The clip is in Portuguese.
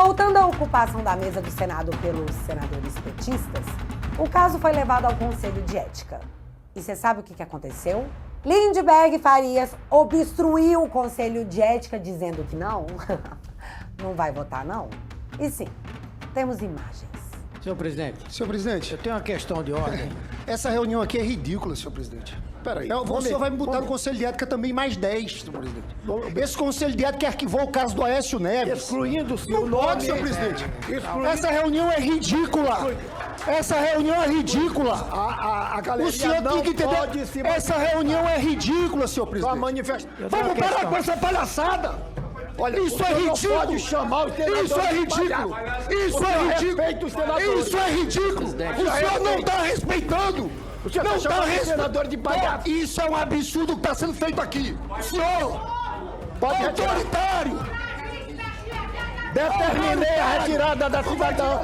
voltando à ocupação da mesa do Senado pelos senadores petistas, o caso foi levado ao Conselho de Ética. E você sabe o que aconteceu? Lindbergh Farias obstruiu o Conselho de Ética dizendo que não, não vai votar não. E sim, temos imagens. Senhor presidente, Senhor presidente, eu tenho uma questão de ordem. essa reunião aqui é ridícula, senhor presidente. Peraí, o senhor vai me botar no Conselho de Ética também mais 10, senhor presidente. Esse Conselho de Ética arquivou o caso do Aécio Neves. Excluindo o seu Não nome. pode, senhor presidente. Excluindo- Essa reunião é ridícula. Essa reunião é ridícula. A galeria O senhor não tem que entender. pode se Essa reunião é ridícula, senhor Sua presidente. manifestação. Vamos parar com essa palhaçada. Olha, Isso o é senhor não ridículo. pode chamar os senadores Isso é de ridículo. palhaço. Isso O é senhor ridículo. respeita os senadores. Isso é ridículo. O senhor não está respeitando. O senhor Não tá está chamando os respeitando. senadores de palhaço. Isso é um absurdo que está sendo feito aqui. Senhor, Pode retirar. autoritário. Determinei a retirada da cidadã.